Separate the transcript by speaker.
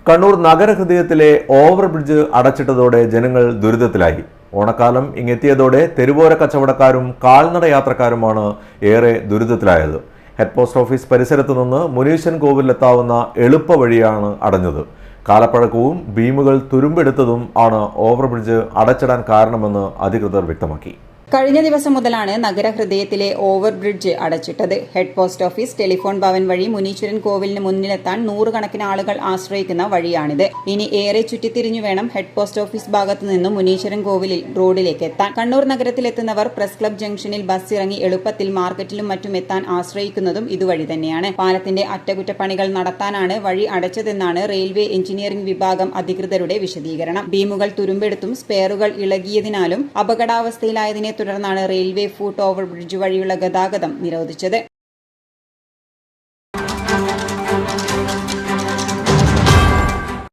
Speaker 1: Kannur നഗരഹൃദയത്തിലെ overbridge അടച്ചിട്ടതോടെ ജനങ്ങൾ ദുരിതത്തിലായി. ഓണക്കാലം ഇങ്ങെത്തിയതോടെ തെരുവോര കച്ചവടക്കാരും കാൽനട യാത്രക്കാരുമാണ് ഏറെ ദുരിതത്തിലായത്. ഹെഡ് പോസ്റ്റ് ഓഫീസ് പരിസരത്ത് നിന്ന് മുനീശ്വരൻ കോവിലെത്താവുന്ന എളുപ്പ വഴിയാണ് അടഞ്ഞത്. കാലപ്പഴക്കവും ബീമുകൾ തുരുമ്പെടുത്തതും ആണ് ഓവർബ്രിഡ്ജ് അടച്ചിടാൻ കാരണമെന്ന് അധികൃതർ വ്യക്തമാക്കി.
Speaker 2: കഴിഞ്ഞ ദിവസം മുതലാണ് നഗരഹൃദയത്തിലെ ഓവർബ്രിഡ്ജ് അടച്ചിട്ടത്. Head post office, telephone Bhavan വഴി മുനീശ്വരൻ കോവിലിന് മുന്നിലെത്താൻ നൂറുകണക്കിന് ആളുകൾ ആശ്രയിക്കുന്ന വഴിയാണിത്. ഇനി ഏറെ ചുറ്റിത്തിരിഞ്ഞു വേണം ഹെഡ് പോസ്റ്റ് ഓഫീസ് ഭാഗത്തു നിന്നും മുനീശ്വരൻ കോവിലിൽ റോഡിലേക്ക് എത്താൻ. കണ്ണൂർ നഗരത്തിലെത്തുന്നവർ പ്രസ് ക്ലബ് ജംഗ്ഷനിൽ ബസ് ഇറങ്ങി എളുപ്പത്തിൽ മാർക്കറ്റിലും മറ്റും എത്താൻ ആശ്രയിക്കുന്നതും ഇതുവഴി തന്നെയാണ്. പാലത്തിന്റെ അറ്റകുറ്റപ്പണികൾ നടത്താനാണ് വഴി അടച്ചതെന്നാണ് റെയിൽവേ എഞ്ചിനീയറിംഗ് വിഭാഗം അധികൃതരുടെ വിശദീകരണം. ബീമുകൾ തുരുമ്പെടുത്തും സ്പെയറുകൾ ഇളകിയതിനാലും അപകടാവസ്ഥയിലായതിനെ തുടർന്നാണ് റെയിൽവേ ഫൂട്ട് ഓവർ ബ്രിഡ്ജ് വഴിയുള്ള ഗതാഗതം നിരോധിച്ചത്.